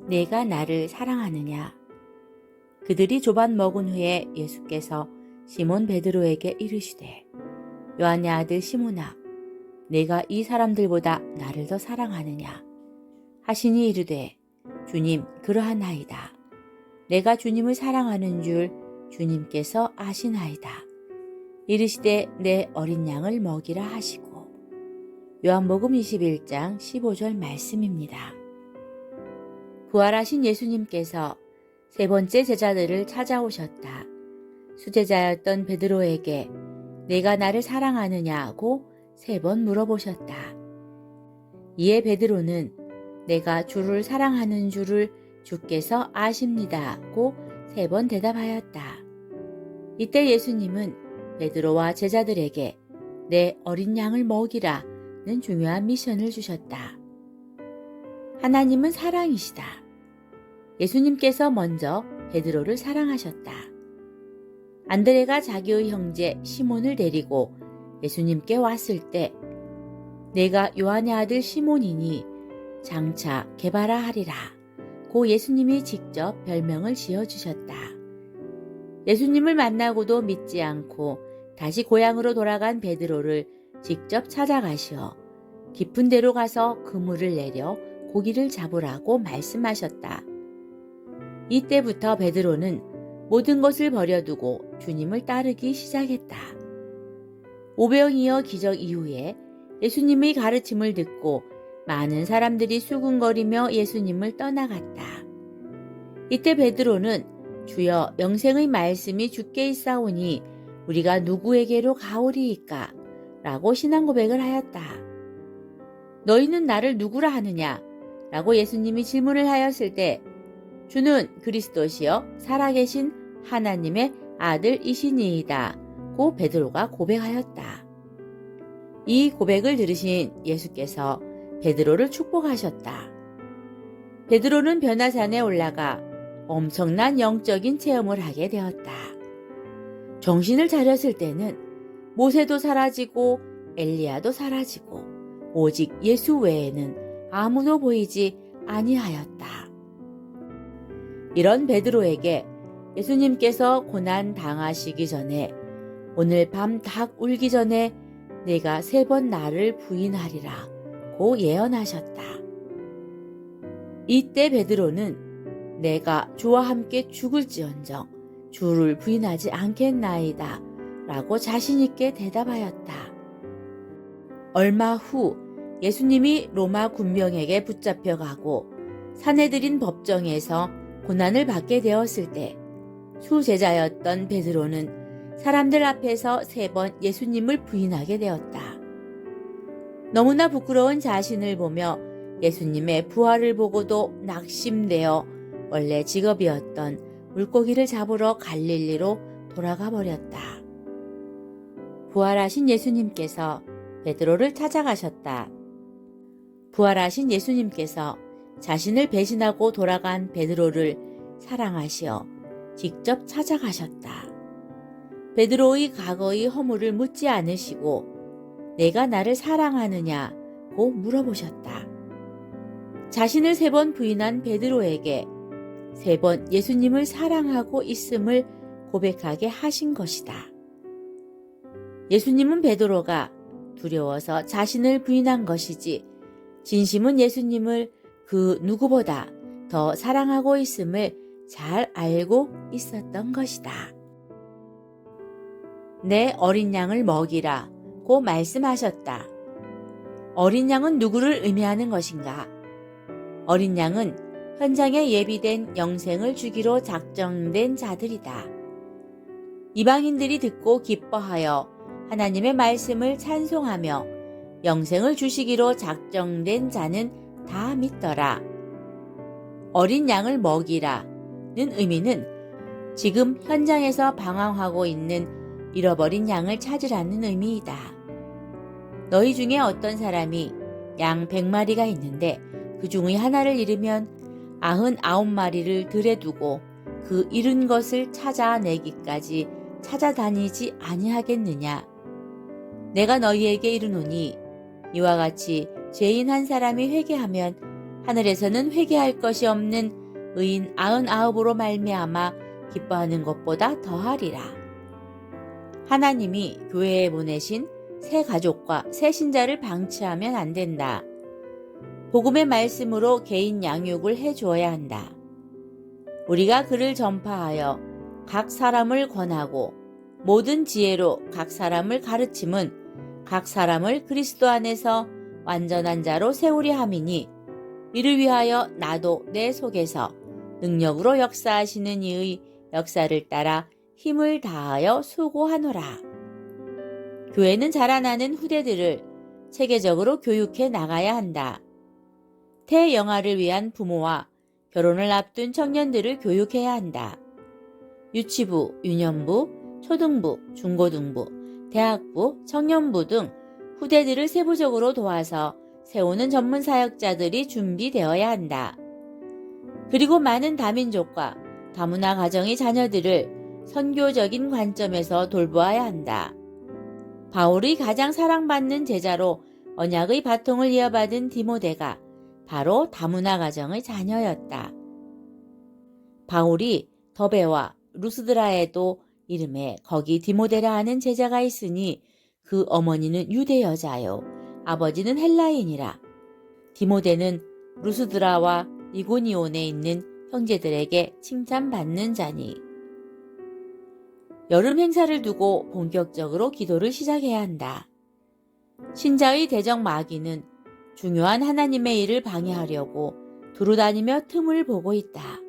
내가 나를 사랑하느냐? 그들이 조반 먹은 후에 예수께서 시몬 베드로에게 이르시되 요한의 아들 시몬아, 내가 이 사람들보다 나를 더 사랑하느냐? 하시니 이르되 주님, 그러하나이다. 내가 주님을 사랑하는 줄 주님께서 아시나이다. 이르시되 내 어린 양을 먹이라 하시고. 요한복음 21장 15절 말씀입니다. 부활하신 예수님께서 세 번째 제자들을 찾아오셨다. 수제자였던 베드로에게 내가 나를 사랑하느냐고 세 번 물어보셨다. 이에 베드로는 내가 주를 사랑하는 줄을 주께서 아십니다고 세 번 대답하였다. 이때 예수님은 베드로와 제자들에게 내 어린 양을 먹이라는 중요한 미션을 주셨다. 하나님은 사랑이시다. 예수님께서 먼저 베드로를 사랑하셨다. 안드레가 자기의 형제 시몬을 데리고 예수님께 왔을 때 내가 요한의 아들 시몬이니 장차 게바라 하리라 고 예수님이 직접 별명을 지어주셨다. 예수님을 만나고도 믿지 않고 다시 고향으로 돌아간 베드로를 직접 찾아가시어 깊은 데로 가서 그물을 내려 고기를 잡으라고 말씀하셨다. 이때부터 베드로는 모든 것을 버려두고 주님을 따르기 시작했다. 오병이어 기적 이후에 예수님의 가르침을 듣고 많은 사람들이 수군거리며 예수님을 떠나갔다. 이때 베드로는 주여, 영생의 말씀이 주께 있사오니 우리가 누구에게로 가오리이까? 라고 신앙 고백을 하였다. 너희는 나를 누구라 하느냐? 라고 예수님이 질문을 하였을 때 주는 그리스도시여 살아계신 하나님의 아들이시니이다 고 베드로가 고백하였다. 이 고백을 들으신 예수께서 베드로를 축복하셨다. 베드로는 변화산에 올라가 엄청난 영적인 체험을 하게 되었다. 정신을 차렸을 때는 모세도 사라지고 엘리야도 사라지고 오직 예수 외에는 아무도 보이지 아니하였다. 이런 베드로에게 예수님께서 고난 당하시기 전에 오늘 밤 닭 울기 전에 내가 3번 나를 부인하리라 고 예언하셨다. 이때 베드로는 내가 주와 함께 죽을지언정 주를 부인하지 않겠나이다 라고 자신있게 대답하였다. 얼마 후 예수님이 로마 군병에게 붙잡혀가고 사내들인 법정에서 고난을 받게 되었을 때 수제자였던 베드로는 사람들 앞에서 3번 예수님을 부인하게 되었다. 너무나 부끄러운 자신을 보며 예수님의 부활을 보고도 낙심되어 원래 직업이었던 물고기를 잡으러 갈릴리로 돌아가 버렸다. 부활하신 예수님께서 베드로를 찾아가셨다. 부활하신 예수님께서 자신을 배신하고 돌아간 베드로를 사랑하시어 직접 찾아가셨다. 베드로의 과거의 허물을 묻지 않으시고 내가 나를 사랑하느냐고 물어보셨다. 자신을 3번 부인한 베드로에게 3번 예수님을 사랑하고 있음을 고백하게 하신 것이다. 예수님은 베드로가 두려워서 자신을 부인한 것이지 진심은 예수님을 그 누구보다 더 사랑하고 있음을 잘 알고 있었던 것이다. 내 어린 양을 먹이라 고 말씀하셨다. 어린 양은 누구를 의미하는 것인가? 어린 양은 현장에 예비된 영생을 주기로 작정된 자들이다. 이방인들이 듣고 기뻐하여 하나님의 말씀을 찬송하며 영생을 주시기로 작정된 자는 다 믿더라. 어린 양을 먹이라는 의미는 지금 현장에서 방황하고 있는 잃어버린 양을 찾으라는 의미이다. 너희 중에 어떤 사람이 양 100마리가 있는데 그 중의 하나를 잃으면 99마리를 들에 두고 그 잃은 것을 찾아내기까지 찾아다니지 아니하겠느냐. 내가 너희에게 이르노니 이와 같이 죄인 한 사람이 회개하면 하늘에서는 회개할 것이 없는 의인 99으로 말미암아 기뻐하는 것보다 더하리라. 하나님이 교회에 보내신 새 가족과 새 신자를 방치하면 안 된다. 복음의 말씀으로 개인 양육을 해주어야 한다. 우리가 그를 전파하여 각 사람을 권하고 모든 지혜로 각 사람을 가르침은 각 사람을 그리스도 안에서 완전한 자로 세우려 함이니 이를 위하여 나도 내 속에서 능력으로 역사하시는 이의 역사를 따라 힘을 다하여 수고하노라. 교회는 자라나는 후대들을 체계적으로 교육해 나가야 한다. 태영아를 위한 부모와 결혼을 앞둔 청년들을 교육해야 한다. 유치부, 유년부, 초등부, 중고등부, 대학부, 청년부 등 후대들을 세부적으로 도와서 세우는 전문 사역자들이 준비되어야 한다. 그리고 많은 다민족과 다문화 가정의 자녀들을 선교적인 관점에서 돌보아야 한다. 바울이 가장 사랑받는 제자로 언약의 바통을 이어받은 디모데가 바로 다문화 가정의 자녀였다. 바울이 더베와 루스드라에도 이름에 거기 디모데라 하는 제자가 있으니 그 어머니는 유대 여자요 아버지는 헬라인이라. 디모데는 루스드라와 이고니온에 있는 형제들에게 칭찬받는 자니. 여름 행사를 두고 본격적으로 기도를 시작해야 한다. 신자의 대적 마귀는 중요한 하나님의 일을 방해하려고 두루다니며 틈을 보고 있다.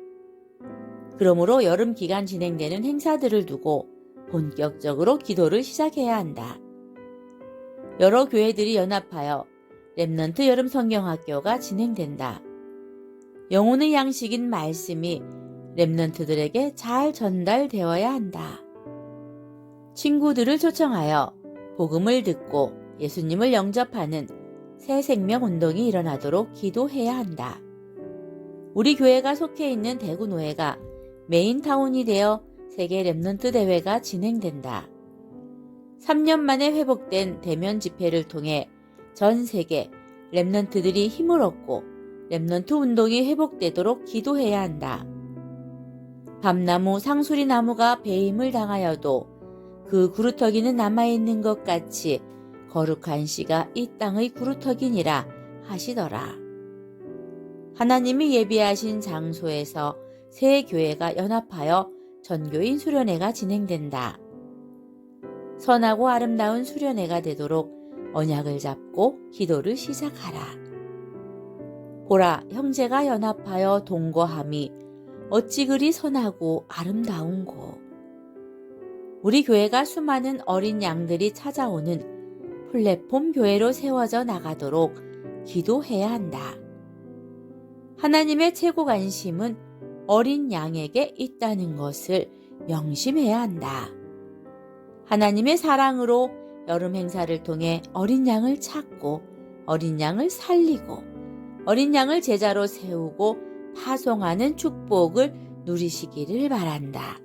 그러므로 여름 기간 진행되는 행사들을 두고 본격적으로 기도를 시작해야 한다. 여러 교회들이 연합하여 렘넌트 여름 성경학교가 진행된다. 영혼의 양식인 말씀이 렘넌트들에게 잘 전달되어야 한다. 친구들을 초청하여 복음을 듣고 예수님을 영접하는 새 생명 운동이 일어나도록 기도해야 한다. 우리 교회가 속해 있는 대구노회가 메인타운이 되어 세계 렘넌트 대회가 진행된다. 3년 만에 회복된 대면 집회를 통해 전 세계 렘넌트들이 힘을 얻고 렘넌트 운동이 회복되도록 기도해야 한다. 밤나무 상수리 나무가 배임을 당하여도 그 구루터기는 남아있는 것 같이 거룩한 씨가 이 땅의 구루터기니라 하시더라. 하나님이 예비하신 장소에서 새 교회가 연합하여 전교인 수련회가 진행된다. 선하고 아름다운 수련회가 되도록 언약을 잡고 기도를 시작하라. 보라, 형제가 연합하여 동거함이 어찌 그리 선하고 아름다운고. 우리 교회가 수많은 어린 양들이 찾아오는 플랫폼 교회로 세워져 나가도록 기도해야 한다. 하나님의 최고 관심은 어린 양에게 있다는 것을 명심해야 한다. 하나님의 사랑으로 여름 행사를 통해 어린 양을 찾고 어린 양을 살리고 어린 양을 제자로 세우고 파송하는 축복을 누리시기를 바란다.